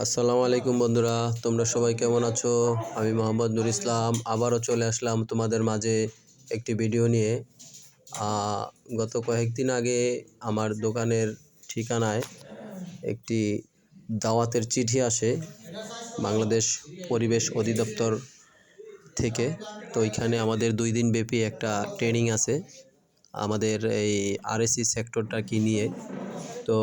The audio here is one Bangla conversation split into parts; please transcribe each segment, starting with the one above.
আসসালামু আলাইকুম বন্ধুরা, তোমরা সবাই কেমন আছো? আমি মোহাম্মদ নুর ইসলাম আবারও চলে আসলাম তোমাদের মাঝে একটি ভিডিও নিয়ে। গত কয়েকদিন আগে আমার দোকানের ঠিকানায় একটি দাওয়াতের চিঠি আসে বাংলাদেশ পরিবেশ অধিদপ্তর থেকে। তো এখানে আমাদের 2 দিন ব্যাপী একটা ট্রেনিং আছে আমাদের এই আরএসি সেক্টরটা কি নিয়ে। তো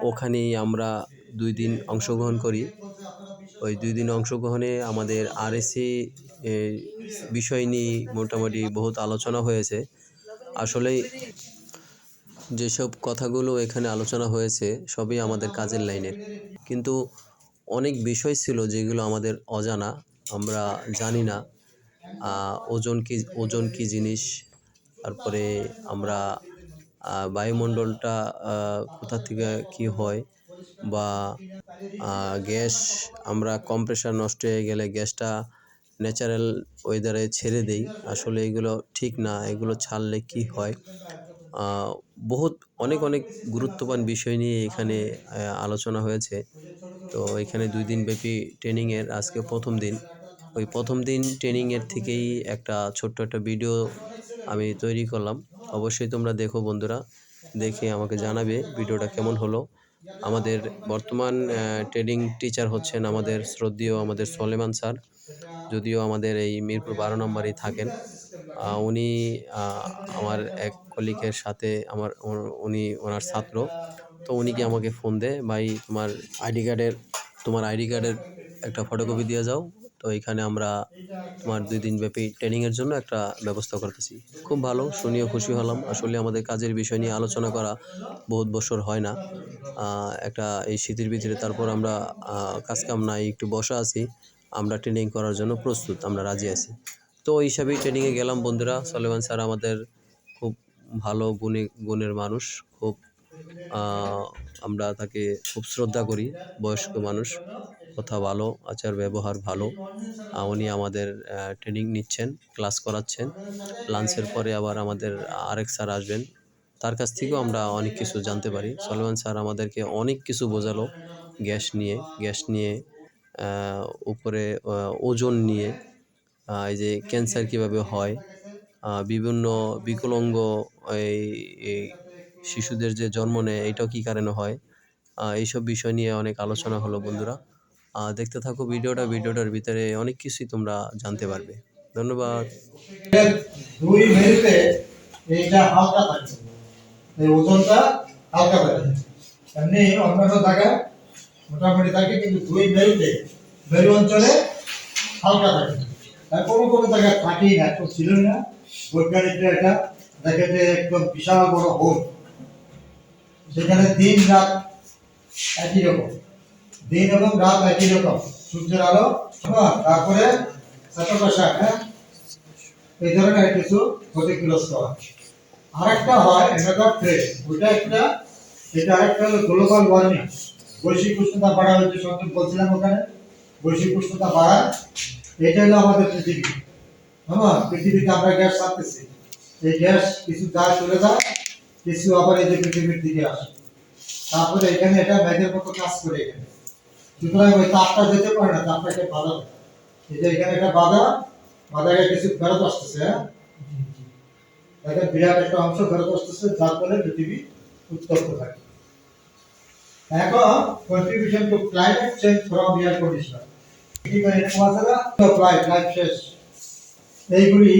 ওখানেই আমরা 2 দিন অংশগ্রহণ করি। ওই 2 দিন অংশগ্রহণে আমাদের আরএসি বিষয় নিয়ে মোটামুটি বহুত আলোচনা হয়েছে। আসলেই যেসব কথাগুলো এখানে আলোচনা হয়েছে সবই আমাদের কাজের লাইনের, কিন্তু অনেক বিষয় ছিল যেগুলো আমাদের অজানা, আমরা জানি না। ওজন কি জিনিস, তারপরে আমরা বায়ুমণ্ডলটা কোথা থেকে কি হয়, বা গ্যাস আমরা কম্প্রেসার নষ্ট হয়ে গেলে গ্যাসটা ন্যাচারাল ওয়েদারে ছেড়ে দেই। আসলে এগুলো ঠিক না, এগুলো ছাড়লে কি হয়। বহুত অনেক গুরুত্বপূর্ণ বিষয় নিয়ে এখানে আলোচনা হয়েছে। তো এখানে 2 দিন ব্যাপী ট্রেনিংয়ের আজকে প্রথম দিন। ওই প্রথম দিন ট্রেনিংয়ের থেকেই একটা ছোট্ট একটা ভিডিও আমি তৈরি করলাম। অবশ্যই তোমরা দেখো বন্ধুরা, দেখে আমাকে জানাবে ভিডিওটা কেমন হলো। আমাদের বর্তমান ট্রেনিং টিচার হচ্ছেন আমাদের শ্রদ্ধেয় আমাদের সলেমান স্যার। যদিও আমাদের এই মিরপুর 12 নম্বরেই থাকেন। উনি আমার এক কলিগের সাথে উনি ওনার ছাত্র। তো উনি কি আমাকে ফোন দেয়, "ভাই তোমার আইডি কার্ডের একটা ফটোকপি দিয়ে যাও। তো এখানে আমরা তোমার 2 দিন ব্যাপী ট্রেনিংয়ের জন্য একটা ব্যবস্থা করতেছি।" খুব ভালো, শুনেও খুশি হলাম। আসলে আমাদের কাজের বিষয় নিয়ে আলোচনা করা বহুত বছর হয় না। একটা এই শীতের ভিতরে তারপর আমরা কাজ-কাম নাই, একটু বসা আছি। আমরা ট্রেনিং করার জন্য প্রস্তুত, আমরা রাজি আছি। তো ওই হিসাবেই ট্রেনিংয়ে গেলাম বন্ধুরা। সলেমান স্যার আমাদের খুব ভালো গুণের মানুষ। খুব আ আমরা তাকে খুব শ্রদ্ধা করি। বয়স্ক মানুষ, কথা ভালো, আচার ব্যবহার ভালো। উনি আমাদের ট্রেনিং নিচ্ছেন, ক্লাস করাচ্ছেন। লাঞ্চের পরে আবার আমাদের আরেক স্যার আসবেন। তার কাছ থেকেও আমরা অনেক কিছু জানতে পারি। সলেমান স্যার আমাদেরকে অনেক কিছু বোঝালো গ্যাস নিয়ে, আ উপরে ওজন নিয়ে, এই যে ক্যান্সার কিভাবে হয়, বিভিন্ন বিকলাঙ্গ এই এই শিশুদের যে জন্ম নেয় এটাও কি কারণে হয়। এইসব বিষয় নিয়ে অনেক আলোচনা হলো বন্ধুরা। দেখতে থাকো ভিডিওটার ভিতরে অনেক কিছুই তোমরা জানতে পারবে। ধন্যবাদ। 2 মেরুতে এইটা হালকা থাকে, এই ওজনটা হালকা থাকে। এমনি অন্যান্য জায়গায় মোটামুটি থাকে, কিন্তু 2 মেরু অঞ্চলে হালকা থাকে। আর কোনো জায়গায় থাকেই না, তো ছিল না। বৈজ্ঞানিকরা এটা দেখে যে একদম বিশাল বড় হোল, সেখানে দিন রাত একই রকম, দিন এবং রাত একই রকম, সূর্যের আলো, তারপরে হ্যাঁ, এই ধরনের কিছু ক্ষতিগ্রস্ত হয়। আরেকটা হয় অ্যানাদার ট্রেড, ওইটা একটা, এটা আরেকটা হলো গ্লোবাল ওয়ার্মিং, বৈশ্বিক উষ্ণতা বাড়া। হচ্ছে সত্যি বলছিলাম ওখানে বৈশ্বিক উষ্ণতা বাড়া, এটা হলো আমাদের পৃথিবী। হ্যাঁ, পৃথিবীতে আমরা গ্যাস ছাড়তেছি, এই গ্যাস কিছু যায় চলে যায়, কিছু আবার এই যে পৃথিবীর দিকে আসে। তারপরে এখানে এটা মেঘের মতো কাজ করে এখানে, সুতরাং ওই তাপটা যেতে পারে না, তাপটাকে বাধা দেয়। এই যে এখানে একটা বাধাকে কিছু ফেরত আসতেছে। হ্যাঁ, দেখেন বিরাট একটা অংশ ফেরত আসতেছে, যার ফলে পৃথিবী উত্তপ্ত থাকে। এখন contribution to climate change from air conditioner, life শেষ, এইগুলি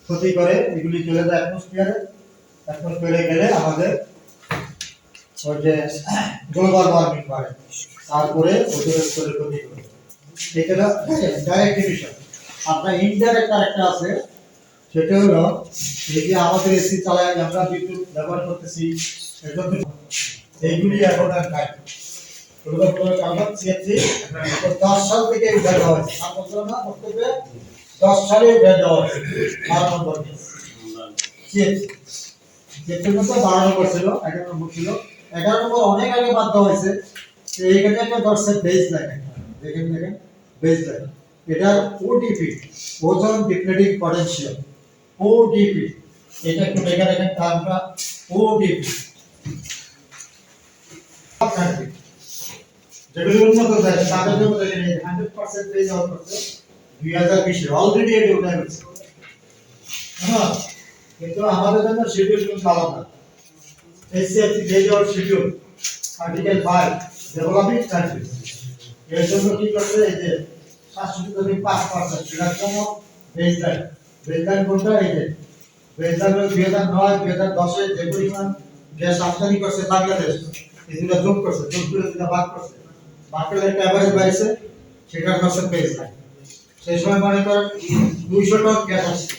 ক্ষতি করে, এগুলি চলে যায় অ্যাটমসফিয়ারে গেলে আমাদের ওই যে গ্লোবাল ওয়ার্মিং বাড়ে, তারপরে ওজোনের স্তরের ক্ষতি করে। এটা ডাইরেক্ট এমিশন। আপনার ইনডাইরেক্ট আরেকটা আছে, সেটা হলো এই যে আমাদের এসি চালায় আমরা বিদ্যুৎ ব্যবহার করতেছি, এইগুলি এখন আর নাই। ওগুলো পুরো কাগজ সিএনজি 10 সাল থেকে উঠে দেওয়া হয়েছে, 7 বছর না, বক্তব্যে 10 সালে উঠে দেওয়া হয়েছে। 12 নম্বর সিএনজি যেটার মতো 12 নম্বর ছিল, 11 নম্বর ছিল, 11 নম্বর অনেক আগে বাদ দেওয়া হয়েছে। এইখানে একটা দর্শক বেস লাইন, দেখেন বেস লাইন, এটা ওডিপি, ওজন ডিপ্লেটিং পটেনশিয়াল, ওডিপি। এটা একটু দেখে রাখেন টার্মটা, ওডিপি। যেগুলি উন্নত দেশ তাদের জন্য দেখেন 100% পেজ আউট করছে 2020 অলরেডি এটা উঠে গেছে। হ্যাঁ, কিন্তু আমাদের জন্য শিডিউল কিন্তু আলাদা। SCFC phase out schedule article 5 developing countries এর জন্য কি করছে এই যে 7.5% রিডাকশন অফ বেসলাইন। বেসলাইন কোনটা এই যে বেসলাইন 2009 2010 এ যে পরিমাণ গ্যাস আমদানি করছে বাংলাদেশ এগুলো যোগ করছে, যোগ করে যেটা বাদ করছে, বাকের একটা এভারেজ বাইছে সেটা করছে বেসলাইন। সেই সময় মনে করেন 200 টন গ্যাস আসছে,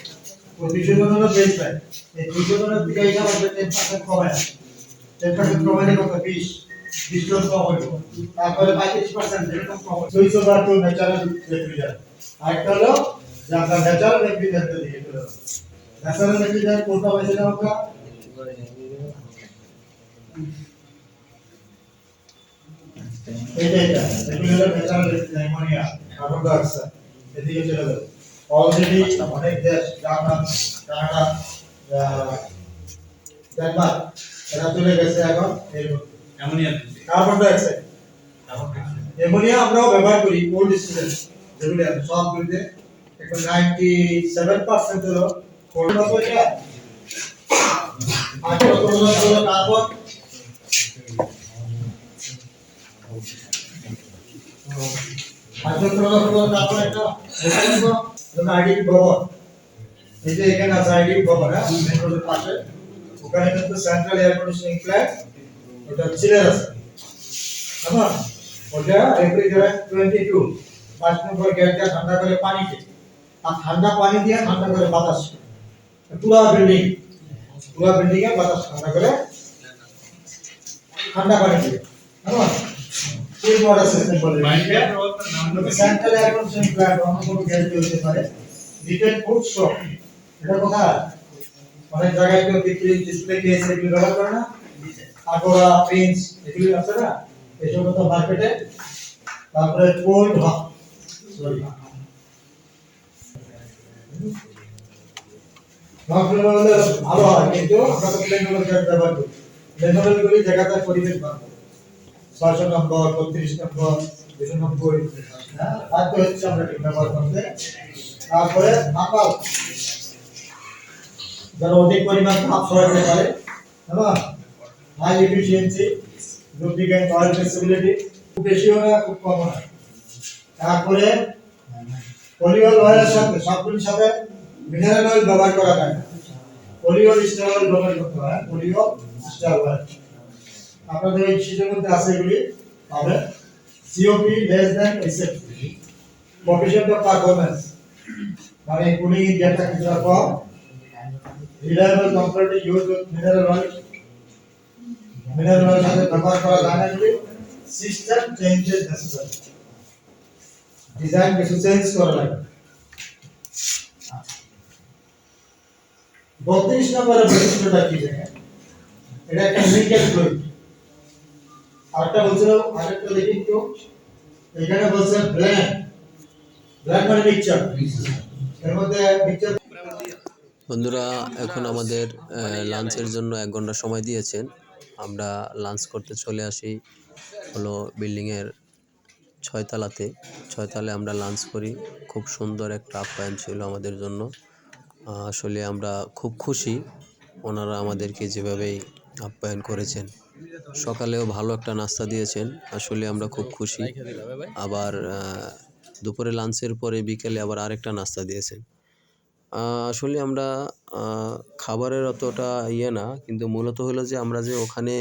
তো 200 টন হলো বেসলাইন। এই 200 টনের দিকে এটা আমাদের 10% কমায়, 10% কমাইলে কত 20 টন কম হইব। তারপরে 35% যেরকম কম হয় 200 বার টু ন্যাচারাল রেফ্রিজারেন্ট। আরেকটা হলো যে আপনার ন্যাচারাল রেফ্রিজারেন্ট দিকে চলে যাবে। ন্যাচারাল রেফ্রিজারেন্ট কোনটা পাইছে না আমরা এটা এগুলো হলো natural ammonia, carbon die oxide এদিকে চলে যাবে। অলরেডি অনেক দেশ জার্মান, কানাডা, ডেনমার্ক এরা চলে গেছে এখন এর ammonia, carbon die oxide. Ammonia আমরাও ব্যবহার করি কোল্ড স্টোরেজ যেগুলো সবগুলোতে এখন 97% হলো কোল্ড স্টোরেজ। আর কত হলো কার্বন এই যে এখানে আছে আইডি ভবন, হ্যাঁ মেট্রোর পাশে ওখানে কিন্তু সেন্ট্রাল এয়ার কন্ডিশনিং প্ল্যান্ট ওটা চিলার আছে। হ্যাঁ, ওটা রেফ্রিজারেন্ট 22 5 নম্বর গ্যাসটা ঠান্ডা করে পানিতে, আর ঠান্ডা পানি দিয়ে ঠান্ডা করে বাতাস, পুরো বিল্ডিং এ বাতাস ঠান্ডা করে ঠান্ডা পানি দিয়ে। হ্যাঁ, এই ওয়াটার সিস্টেম বলে সেন্ট্রাল এয়ার কন্ডিশনিং প্ল্যান্ট অন্য কোনো গ্যাস হতে পারে। ডিটেল ফুড স্টক এটা কোথায় অনেক জায়গায় কেউ বিক্রি ডিসপ্লে কেস এগুলো ব্যবহার করে না, আগোরা প্রিন্স এগুলো আছে না এই সমস্ত মার্কেটে। তারপরে কোল্ড সরি নকগুলো হলে ভালো হয়, কিন্তু আমরা তো প্লেন গুলো ব্যবহার করি। প্লেন গুলি জায়গাতে পরিবেশ বানাবো 600 নম্বর 32 নম্বর 290, হ্যাঁ বাধ্য হচ্ছে আমরা ঠিক ব্যবহার করতে। তারপরে নাপাল যারা অধিক পরিমাণ তাপ সরাতে পারে, হ্যাঁ high efficiency lubricant oil flexibility, খুব বেশিও না খুব কম না। তারপরে পলিওল অয়েলের সাথে সবগুলির সাথে মিনারেল অয়েল ব্যবহার করা যায় না, পলিওল স্টার অয়েল ব্যবহার করতে হয়, পলিওল স্টার অয়েল। আপনাদের এই শীটের মধ্যে আছে এগুলি পাবেন। COP less than SFC coefficient of performance মানে কুলিং ইন্ডিয়াটা কিছুটা কম, reliable comparative use of mineral oil সাথে ব্যবহার করা যায় না। এগুলি সিস্টেম চেঞ্জেস নেসেসারি, ডিজাইন কিছু চেঞ্জ করা লাগে। 32 নম্বরের বৈশিষ্ট্যটা কি দেখেন, এটা একটা লিকেজ ফ্লুইড। আরেকটা বলছিল আরেকটা দেখি তো এখানে বলছে ব্ল্যাক মানে পিকচার, এর মধ্যে পিকচার। বন্ধুরা এখন আমাদের লাঞ্চের জন্য 1 ঘন্টা সময় দিয়েছেন। আমরা লাঞ্চ করতে চলে আসি হলো বিল্ডিংয়ের 6 তলাতে। 6 তলায় আমরা লাঞ্চ করি। খুব সুন্দর একটা আপ্যায়ন ছিল আমাদের জন্য। আসলে আমরা খুব খুশি ওনারা আমাদেরকে যেভাবেই আপ্যায়ন করেছেন। সকালেও ভালো একটা নাস্তা দিয়েছেন, আসলে আমরা খুব খুশি। আবার দুপুরে লাঞ্চের পরে বিকেলে আবার আরেকটা নাস্তা দিয়েছেন। আসলে আমরা খাবারের অতটা না, কিন্তু মূলত হলো যে আমরা যে ওখানে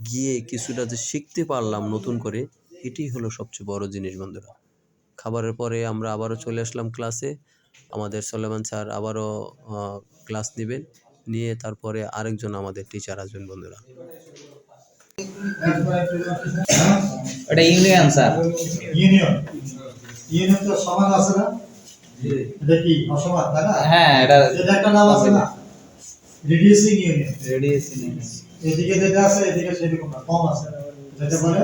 গিয়ে কিছুটা যে শিখতে পারলাম নতুন করে, এটাই হলো সবচেয়ে বড় জিনিস বন্ধুরা। খাবারের পরে আমরা আবারও চলে আসলাম ক্লাসে। আমাদের সোলেমান স্যার আবারও ক্লাস নেবেন, নিয়ে তারপরে আরেকজন আমাদের টিচার আসবেন বন্ধুরা। এটা ইউনিয়ন স্যার, ইউনিয়ন তো সমান আছে না, এটা কি অসমান তাই না? হ্যাঁ এটা একটা নাম আছে না রিডিউসিং ইউনিয়ন, এদিকে যেটা আছে এদিকে সেরকম না, কম আছে, যেটা বলে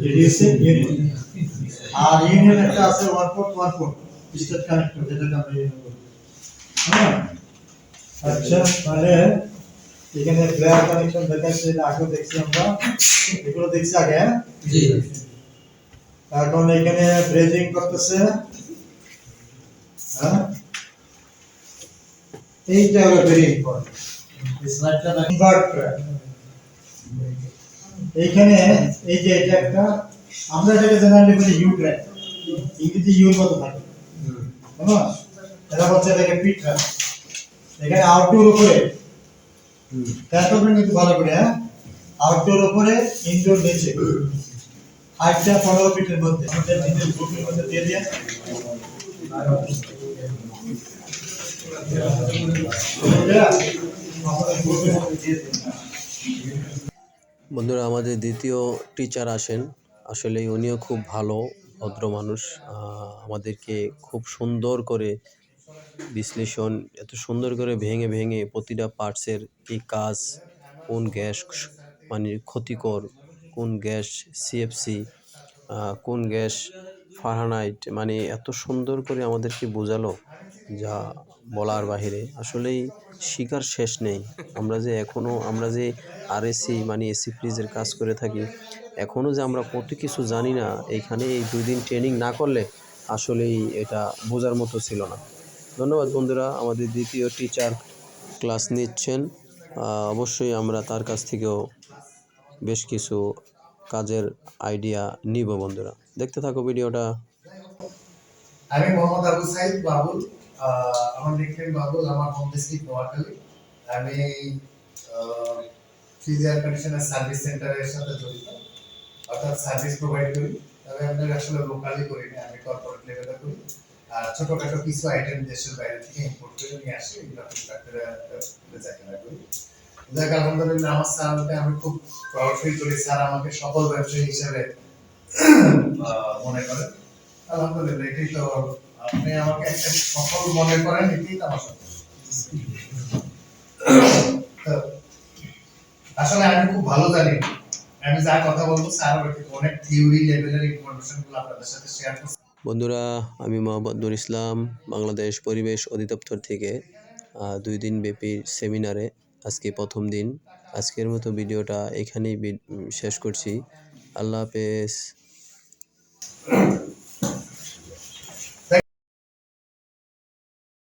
রিডিউসিং ইউনিয়ন। আর ইউনিয়ন একটা আছে 1.14 স্টেট কানেক্টর, যেটা আমরা ইউনিয়ন বলি। হ্যাঁ আচ্ছা, তাহলে এখানে ফ্লেয়ার কানেকশন দেখাচ্ছে, এটা আগে দেখছি আমরা, এগুলো দেখছি আগে। হ্যাঁ জি, এখন এখানে ব্রেজিং করতেছে। হ্যাঁ, এইটা হলো ভেরি ইম্পর্টেন্ট। এইখানে এই যে এটা একটা, আমরা এটাকে জেনারেলি বলি ইউ ট্র্যাক, ইংরেজি ইউর মতো থাকে, হ্যাঁ, এটা হচ্ছে এটাকে পিট ট্র্যাক। এখানে আউটডোর উপরে খেয়াল করবেন কিন্তু ভালো করে, হ্যাঁ, আউটডোর উপরে ইনডোর নিচে, হাইটটা 15 ফিটের মধ্যে, আমাদের নিজের গ্রুপের মধ্যে দিয়ে দিয়ে বন্ধুরা, আমাদের দ্বিতীয় টিচার আসেন, আসলে উনিও খুব ভালো ভদ্র মানুষ। আমাদেরকে খুব সুন্দর করে বিশ্লেষণ, এত সুন্দর করে ভেঙে ভেঙে প্রতিটা পার্টসের কি কাজ, কোন গ্যাস মানে ক্ষতিকর, কোন গ্যাস সিএফসি, কোন গ্যাস ফারেনহাইট, মানে এত সুন্দর করে আমাদেরকে বোঝালো যা বলার বাহিরে। আসলেই শিকার শেষ নেই। আমরা যে আরএসি মানে এসি ফ্রিজের কাজ করে থাকি, এখনও যে আমরা কত কিছু জানি না, এইখানে এই 2 দিন ট্রেনিং না করলে আসলেই এটা বোঝার মতো ছিল না। ধন্যবাদ বন্ধুরা, আমাদের দ্বিতীয় টিচার ক্লাস নিচ্ছেন। অবশ্যই আমরা তার কাছ থেকেও বেশ কিছু কাজের আইডিয়া নিব বন্ধুরা। দেখতে থাকো ভিডিওটা। আমি মোহাম্মদ আবু সাইদ বাবুল। আমার নিকনেম বাবুল। আমার হোম ডিস্ট্রিক্ট নোয়াখালী। আমি ফ্রিজ এয়ার কন্ডিশনার সার্ভিস সেন্টারের সাথে জড়িত, অর্থাৎ সার্ভিস প্রোভাইড করি। তবে আমরা আসলে লোকালি করি না, আমি কর্পোরেট লেভেলে করি। আর ছোটখাটো কিছু আইটেম দেশের বাইরে থেকে ইম্পোর্ট করে নিয়ে আসি, এগুলো কন্ট্রাক্টরে বেচাকেনা করি। যাক, আলহামদুলিল্লাহ, আমার স্যারকে আমি খুব প্রাউড ফিল করি। স্যার আমাকে সফল ব্যবসায়ী হিসেবে মনে করেন। আলহামদুলিল্লাহ, এটাই তো, আপনি আমাকে একটা সফল মনে করেন, এটাই তো আমার সফল। তো আসলে আমি খুব ভালো জানি, আমি যা কথা বলবো স্যার অনেক থিওরি লেভেলের ইনফরমেশন গুলো আপনাদের সাথে শেয়ার করছি। বন্ধুরা, আমি মোহাম্মদ নুর ইসলাম, বাংলাদেশ পরিবেশ অধিদপ্তর থেকে 2 দিন ব্যাপী সেমিনারে আজকে প্রথম দিন। আজকের মতো ভিডিওটা এখানেই শেষ করছি। আল্লাহ হাফেজ।